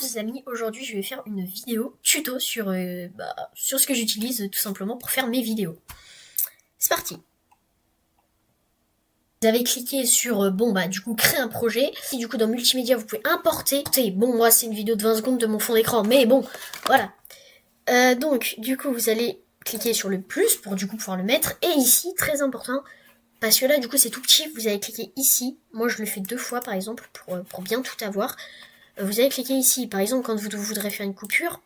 les amis, aujourd'hui je vais faire une vidéo tuto sur ce que j'utilise tout simplement pour faire mes vidéos. C'est parti. Vous avez cliqué sur du coup créer un projet. Et du coup dans multimédia vous pouvez importer. Bon, moi c'est une vidéo de 20 secondes de mon fond d'écran, mais bon, voilà. Donc du coup vous allez cliquer sur le plus pour du coup pouvoir le mettre. Et ici, très important, parce que là du coup c'est tout petit, vous allez cliquer ici. Moi je le fais 2 fois par exemple pour bien tout avoir. Vous allez cliquer ici, par exemple quand vous voudrez faire une coupure.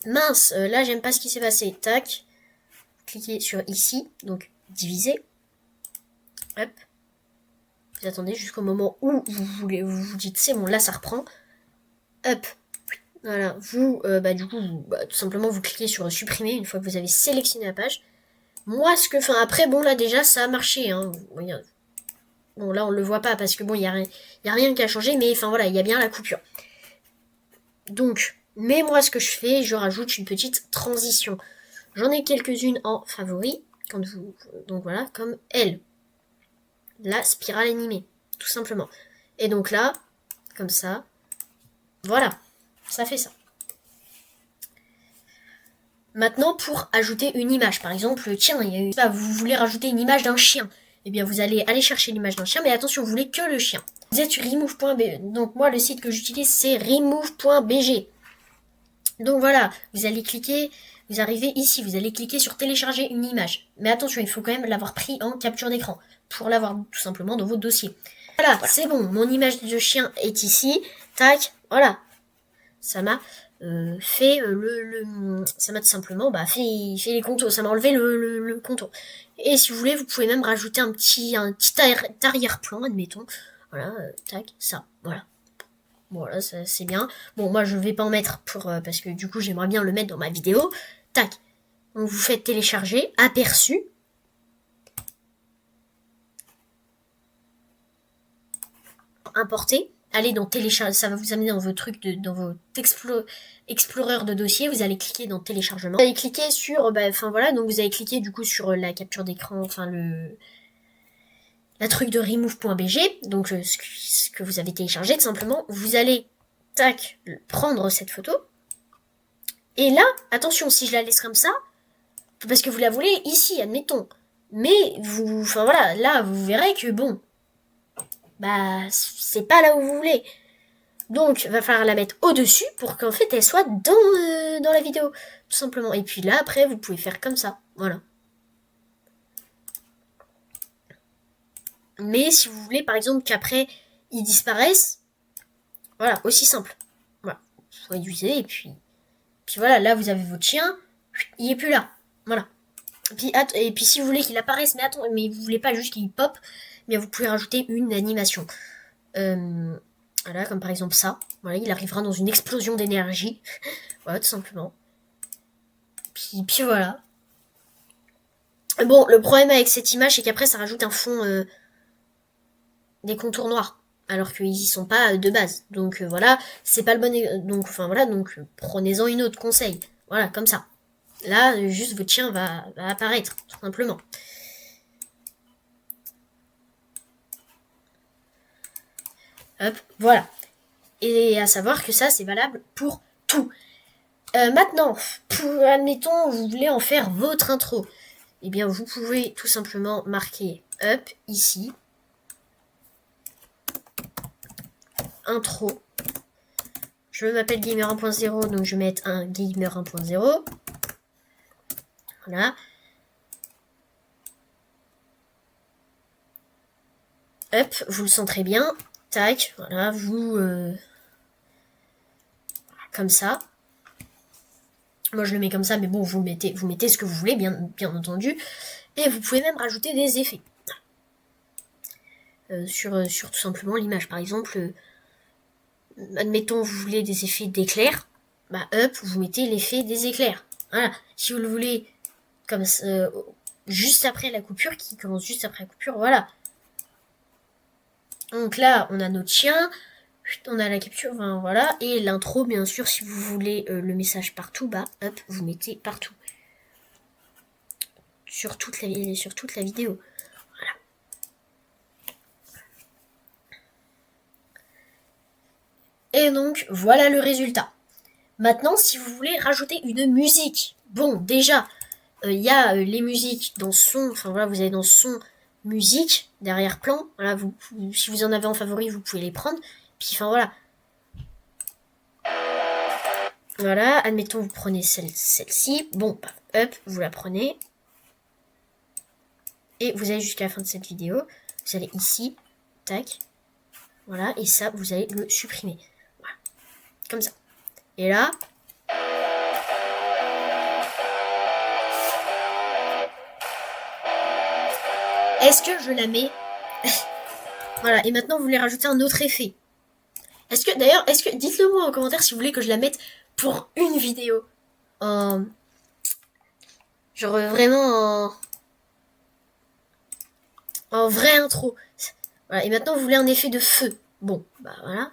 Mince, là j'aime pas ce qui s'est passé. Tac, cliquez sur ici, donc diviser. Hop. Vous attendez jusqu'au moment où vous dites c'est bon, là ça reprend. Hop. Voilà, vous, tout simplement vous cliquez sur supprimer une fois que vous avez sélectionné la page. Moi, après, bon là déjà ça a marché, hein. Bon là on le voit pas parce que bon y a rien qui a changé, mais enfin voilà, il y a bien la coupure. Donc, mais moi ce que je fais, je rajoute une petite transition. J'en ai quelques-unes en favori, donc voilà, comme elle. La spirale animée, tout simplement. Et donc là, comme ça, voilà, ça fait ça. Maintenant, pour ajouter une image, par exemple, tiens, vous voulez rajouter une image d'un chien. Eh bien, vous allez aller chercher l'image d'un chien, mais attention, vous voulez que le chien. Vous êtes sur remove.bg. Donc moi, le site que j'utilise, c'est remove.bg. Donc voilà, vous allez cliquer, vous arrivez ici, vous allez cliquer sur télécharger une image. Mais attention, il faut quand même l'avoir pris en capture d'écran pour l'avoir tout simplement dans votre dossier. Voilà, c'est bon, mon image de chien est ici. Tac, voilà. Ça m'a fait ça m'a tout simplement fait les contours, ça m'a enlevé le contour. Et si vous voulez, vous pouvez même rajouter un petit arrière-plan, admettons. Voilà, tac, ça, voilà. Voilà, ça c'est bien. Bon, moi je vais pas en mettre parce que du coup j'aimerais bien le mettre dans ma vidéo. Tac. Donc vous faites télécharger, aperçu. Importer. Allez dans télécharger, ça va vous amener dans vos trucs, dans votre explorer de dossier. Vous allez cliquer dans téléchargement. Vous allez cliquer sur, voilà, donc vous allez cliquer du coup sur la capture d'écran, la truc de remove.bg, donc ce que vous avez téléchargé tout simplement. Vous allez, tac, prendre cette photo. Et là, attention, si je la laisse comme ça, parce que vous la voulez ici, admettons. Mais là, vous verrez que bon, c'est pas là où vous voulez. Donc, va falloir la mettre au-dessus pour qu'en fait, elle soit dans la vidéo, tout simplement. Et puis là, après, vous pouvez faire comme ça, voilà. Mais si vous voulez, par exemple, qu'après, ils disparaissent, voilà, aussi simple. Voilà, vous réduisez, et puis voilà, là, vous avez votre chien, il est plus là, voilà. Et puis si vous voulez qu'il apparaisse, mais vous voulez pas juste qu'il pop, mais vous pouvez rajouter une animation. Voilà, comme par exemple ça. Voilà, il arrivera dans une explosion d'énergie. Voilà, tout simplement. Puis voilà. Bon, le problème avec cette image, c'est qu'après, ça rajoute un fond, des contours noirs. Alors qu'ils y sont pas de base. Donc voilà, c'est pas le bon... Donc prenez-en une autre, conseil. Voilà, comme ça. Là, juste votre chien va apparaître, tout simplement. Hop, voilà. Et à savoir que ça, c'est valable pour tout. Maintenant, admettons, vous voulez en faire votre intro. Eh bien, vous pouvez tout simplement marquer up ici. Intro. Je m'appelle Gamer 1.0, donc je vais mettre un Gamer 1.0. Voilà. Hop, vous le centrez bien. Tac, voilà, comme ça. Moi je le mets comme ça, mais bon, vous mettez ce que vous voulez, bien entendu. Et vous pouvez même rajouter des effets. Sur tout simplement l'image. Par exemple, admettons vous voulez des effets d'éclairs. Hop, vous mettez l'effet des éclairs. Voilà. Si vous le voulez comme ça, juste après la coupure, qui commence juste après la coupure, voilà. Donc là, on a notre chien, on a la capture, voilà, et l'intro, bien sûr, si vous voulez le message partout, hop, vous mettez partout. Sur toute la vidéo. Voilà. Et Et donc, voilà le résultat. Maintenant, si vous voulez rajouter une musique, bon, déjà, il y a les musiques dans son, enfin voilà, vous avez dans son musique, derrière-plan, voilà, si vous en avez en favori, vous pouvez les prendre, puis enfin voilà. Voilà, admettons, vous prenez celle-ci, bon, hop, vous la prenez, et vous allez jusqu'à la fin de cette vidéo, vous allez ici, tac, voilà, et ça, vous allez le supprimer, voilà, comme ça. Et là, est-ce que je la mets? Voilà, et maintenant vous voulez rajouter un autre effet. Est-ce que, d'ailleurs, dites-le moi en commentaire si vous voulez que je la mette pour une vidéo. Genre vraiment en vrai intro. Voilà, et maintenant vous voulez un effet de feu. Bon, bah voilà.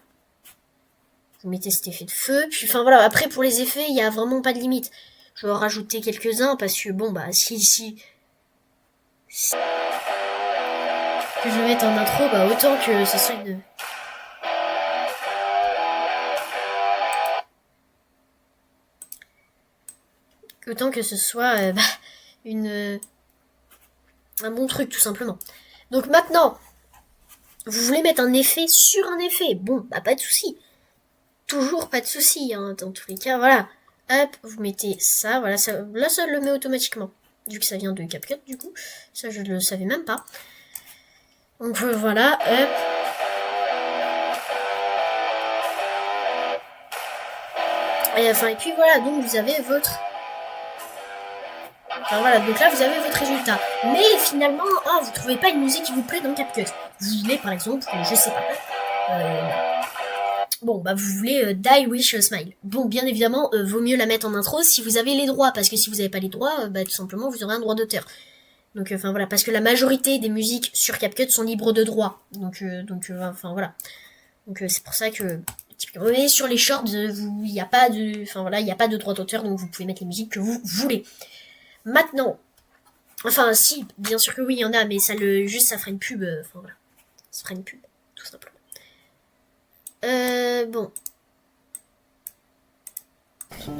Vous mettez cet effet de feu, puis enfin voilà, après pour les effets, il n'y a vraiment pas de limite. Je vais en rajouter quelques-uns parce que bon bah si que je mette en intro, bah autant que ce soit une... Autant que ce soit un bon truc tout simplement. Donc maintenant, vous voulez mettre un effet sur un effet. Bon, bah pas de souci. Toujours pas de souci, hein, dans tous les cas, voilà. Hop, vous mettez ça, voilà, ça, là ça le met automatiquement. Vu que ça vient de CapCut du coup. Ça je ne le savais même pas. Donc voilà, hop. Et puis voilà, donc vous avez votre... Enfin voilà, donc là vous avez votre résultat. Mais finalement, vous trouvez pas une musique qui vous plaît dans CapCut. Vous voulez par exemple, je sais pas. Bon, bah vous voulez Die Wish Smile. Bon, bien évidemment, vaut mieux la mettre en intro si vous avez les droits, parce que si vous n'avez pas les droits, bah tout simplement vous aurez un droit d'auteur. Donc enfin voilà, parce que la majorité des musiques sur CapCut sont libres de droit. Donc enfin voilà. Donc c'est pour ça que typiquement, sur les shorts, il n'y a pas de, enfin voilà, il n'y a pas de droit d'auteur, donc vous pouvez mettre les musiques que vous voulez. Maintenant, enfin si, bien sûr que oui, il y en a, mais ça ça fera une pub, enfin voilà, ça fera une pub, tout simplement. Bon.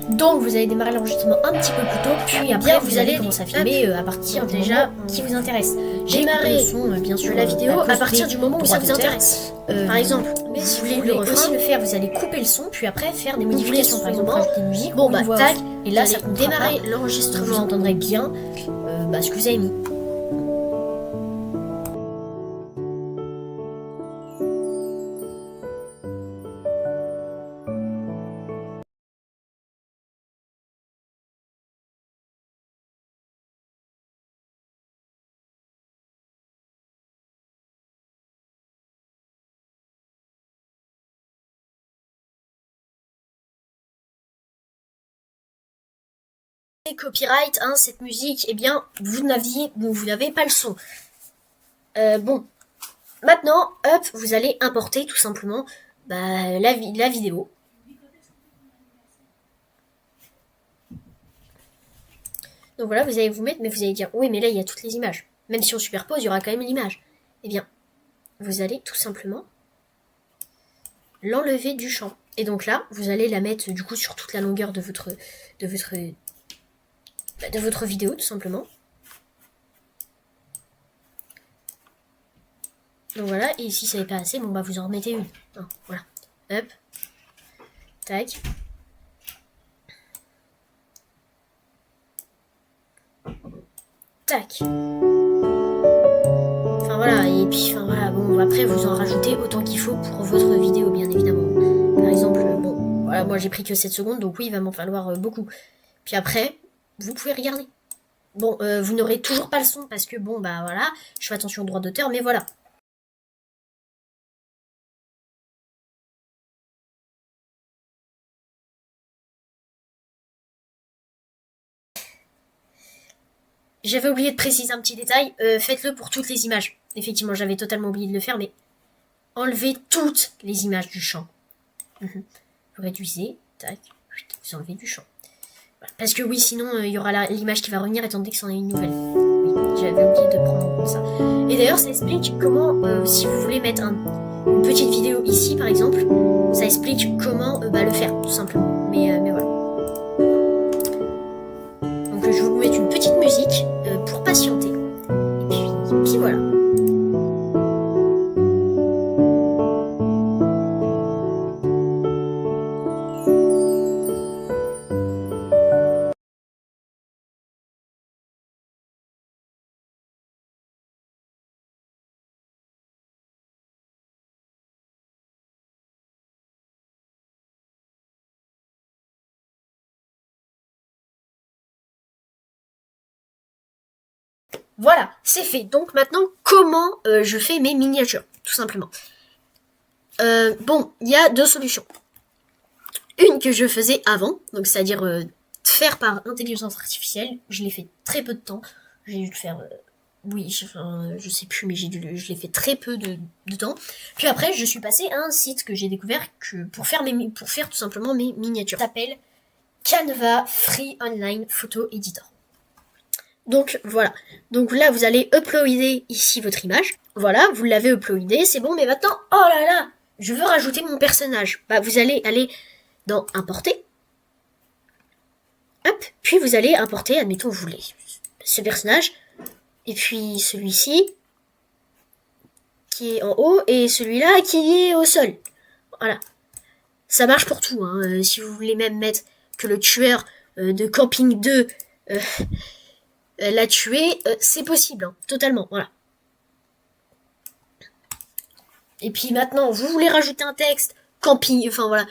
Donc vous allez démarrer l'enregistrement un petit peu plus tôt, puis après vous allez commencer à filmer à partir déjà qui vous intéresse. Démarrer bien sûr la vidéo à partir du moment où ça vous intéresse. Par exemple, mais si vous voulez aussi le faire, vous allez couper le son, puis après faire des modifications, par exemple rajouter une musique, bon bah tac, et là ça démarrer l'enregistrement, vous entendrez bien ce que vous avez mis. Copyright, hein, cette musique, eh bien, vous n'avez pas le son. Bon, maintenant, hop, vous allez importer tout simplement la vidéo. Donc voilà, vous allez vous mettre, mais vous allez dire, oui, mais là, il y a toutes les images. Même si on superpose, il y aura quand même l'image. Eh bien, vous allez tout simplement l'enlever du champ. Et donc là, vous allez la mettre, du coup, sur toute la longueur de votre vidéo, tout simplement. Donc voilà, et si ça n'est pas assez, bon bah vous en remettez une. Non, voilà. Hop. Tac. Tac. Enfin voilà, et puis enfin voilà, bon après vous en rajoutez autant qu'il faut pour votre vidéo, bien évidemment. Par exemple, bon, voilà, moi j'ai pris que 7 secondes, donc oui, il va m'en falloir beaucoup. Puis après, vous pouvez regarder. Bon, vous n'aurez toujours pas le son parce que bon bah voilà, je fais attention au droit d'auteur, mais voilà. J'avais oublié de préciser un petit détail, faites-le pour toutes les images. Effectivement, j'avais totalement oublié de le faire, mais enlevez toutes les images du champ. Vous réduisez, tac, vous enlevez du champ. Voilà. Parce que oui, sinon, il y aura l'image qui va revenir étant donné que c'en est une nouvelle. Oui, j'avais oublié de prendre en compte ça. Et d'ailleurs, ça explique comment, si vous voulez mettre une petite vidéo ici par exemple, ça explique comment le faire tout simplement. Mais voilà. Donc je vais vous mettre une petite musique pour patienter. Et puis voilà. Voilà, c'est fait. Donc maintenant, comment je fais mes miniatures, tout simplement. Bon, il y a deux solutions. Une que je faisais avant, donc c'est-à-dire faire par intelligence artificielle. Je l'ai fait très peu de temps. J'ai dû le faire, oui, je sais plus, mais je l'ai fait très peu de temps. Puis après, je suis passée à un site que j'ai découvert pour faire tout simplement mes miniatures. Ça s'appelle Canva Free Online Photo Editor. Donc voilà, donc là vous allez uploader ici votre image, voilà, vous l'avez uploadé, c'est bon, mais maintenant, oh là là, je veux rajouter mon personnage. Bah vous allez aller dans importer, hop, puis vous allez importer, admettons vous voulez, ce personnage, et puis celui-ci, qui est en haut, et celui-là qui est au sol, voilà. Ça marche pour tout, hein. Si vous voulez même mettre que le tueur de Camping 2... la tuer, c'est possible, hein, totalement, voilà. Et puis maintenant, vous voulez rajouter un texte, camping, enfin voilà,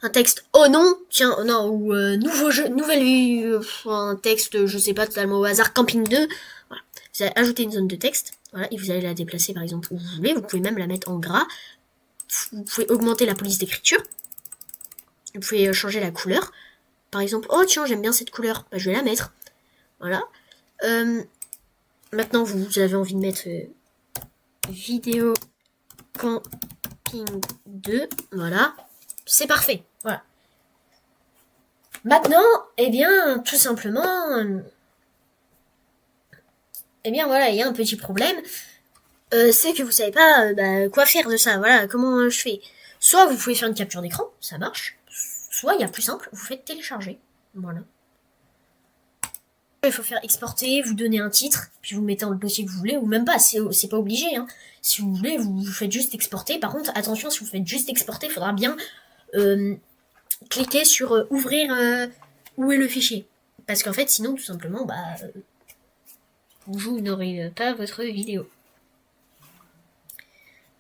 un texte, oh non, tiens, non, ou nouveau jeu, nouvelle vie, un texte, je sais pas, totalement au hasard, camping 2, voilà. Vous allez ajouter une zone de texte, voilà, et vous allez la déplacer par exemple où vous voulez, vous pouvez même la mettre en gras, vous pouvez augmenter la police d'écriture, vous pouvez changer la couleur, par exemple, oh tiens, j'aime bien cette couleur, bah, je vais la mettre, voilà. Maintenant, vous avez envie de mettre vidéo camping 2, voilà, c'est parfait, voilà. Maintenant, eh bien, tout simplement, eh bien voilà, il y a un petit problème, c'est que vous savez pas quoi faire de ça, voilà, comment je fais. Soit vous pouvez faire une capture d'écran, ça marche, soit il y a plus simple, vous faites télécharger, voilà. Il faut faire exporter, vous donnez un titre, puis vous mettez dans le dossier que vous voulez, ou même pas, c'est pas obligé, hein. Si vous voulez, vous faites juste exporter. Par contre, attention, si vous faites juste exporter, il faudra bien cliquer sur ouvrir où est le fichier. Parce qu'en fait, sinon, tout simplement, vous n'aurez pas votre vidéo.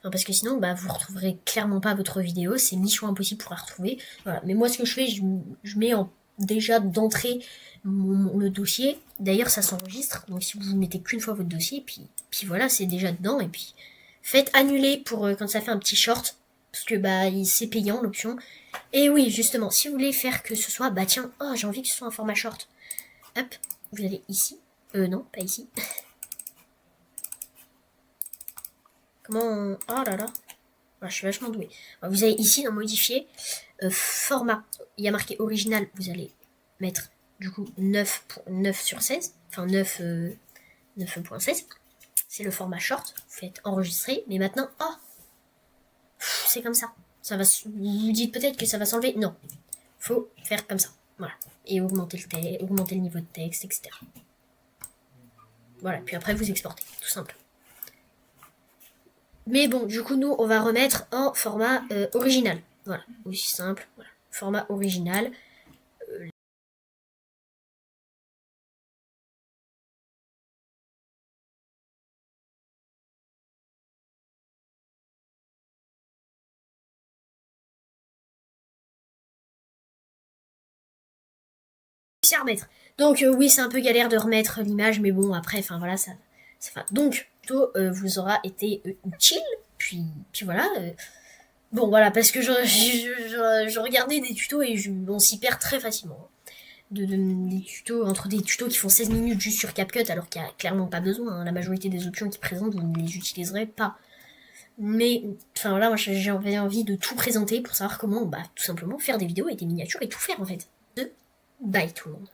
Enfin, parce que sinon, vous retrouverez clairement pas votre vidéo, c'est mission impossible pour la retrouver. Voilà. Mais moi, ce que je fais, je mets déjà d'entrée le dossier. D'ailleurs, ça s'enregistre, donc si vous mettez qu'une fois votre dossier, puis voilà, c'est déjà dedans, et puis faites annuler pour quand ça fait un petit short, parce que c'est payant l'option. Et oui, justement, si vous voulez faire que ce soit, tiens, oh, j'ai envie que ce soit un format short. Hop, vous allez ici. Non, pas ici. Comment oh là là. Je suis vachement douée. Vous allez ici dans modifier format. Il y a marqué original, vous allez mettre du coup 9 sur 16. Enfin 9.16. C'est le format short. Vous faites enregistrer. Mais maintenant, c'est comme ça. Ça va. Vous vous dites peut-être que ça va s'enlever. Non. Faut faire comme ça. Voilà. Et augmenter le niveau de texte, etc. Voilà. Puis après, vous exportez. Tout simple. Mais bon, du coup, nous, on va remettre en format original. Voilà, aussi simple. Voilà. Format original. À remettre. Donc oui, c'est un peu galère de remettre l'image, mais bon, après, enfin voilà, ça donc, plutôt, vous aura été utile. Puis voilà. Bon, voilà, parce que je regardais des tutos et on s'y perd très facilement. Des tutos, entre des tutos qui font 16 minutes juste sur CapCut, alors qu'il n'y a clairement pas besoin. Hein. La majorité des options qu'ils présentent, vous ne les utiliserez pas. Mais, enfin voilà, moi j'avais envie de tout présenter pour savoir comment, tout simplement faire des vidéos et des miniatures et tout faire en fait. Bye tout le monde.